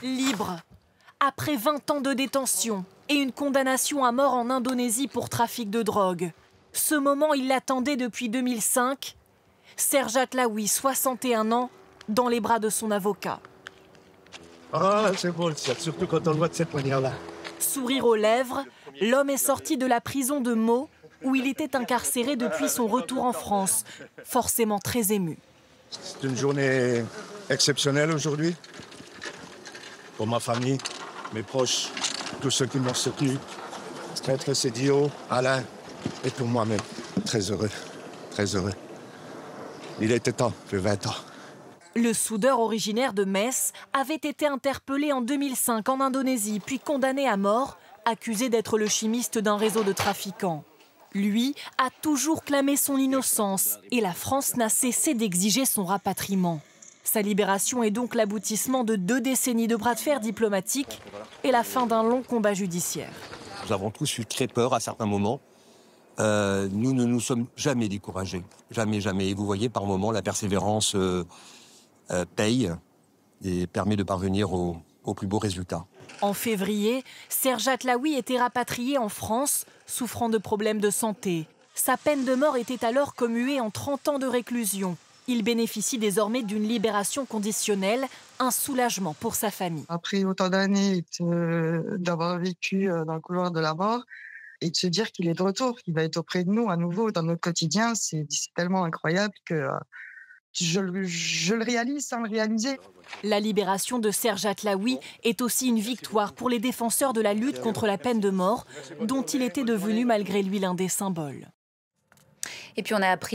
Libre, après 20 ans de détention et une condamnation à mort en Indonésie pour trafic de drogue. Ce moment, il l'attendait depuis 2005. Serge Atlaoui, 61 ans, dans les bras de son avocat. Ah, c'est bon, surtout quand on le voit de cette manière-là. Sourire aux lèvres, l'homme est sorti de la prison de Meaux, où il était incarcéré depuis son retour en France, forcément très ému. C'est une journée exceptionnelle aujourd'hui. Pour ma famille, mes proches, tous ceux qui m'ont soutenu. Maître Sédio, Alain et pour moi-même. Très heureux, très heureux. Il était temps, que 20 ans. Le soudeur originaire de Metz avait été interpellé en 2005 en Indonésie, puis condamné à mort, accusé d'être le chimiste d'un réseau de trafiquants. Lui a toujours clamé son innocence et la France n'a cessé d'exiger son rapatriement. Sa libération est donc l'aboutissement de 2 décennies de bras de fer diplomatiques et la fin d'un long combat judiciaire. Nous avons tous eu très peur à certains moments. Nous ne nous sommes jamais découragés. Jamais, jamais. Et vous voyez, par moments, la persévérance paye et permet de parvenir au plus beau résultat. En février, Serge Atlaoui était rapatrié en France, souffrant de problèmes de santé. Sa peine de mort était alors commuée en 30 ans de réclusion. Il bénéficie désormais d'une libération conditionnelle, un soulagement pour sa famille. Après autant d'années d'avoir vécu dans le couloir de la mort, et de se dire qu'il est de retour, qu'il va être auprès de nous à nouveau dans notre quotidien, c'est tellement incroyable que je le réalise sans le réaliser. La libération de Serge Atlaoui est aussi une victoire pour les défenseurs de la lutte contre la peine de mort, dont il était devenu malgré lui l'un des symboles. Et puis on a appris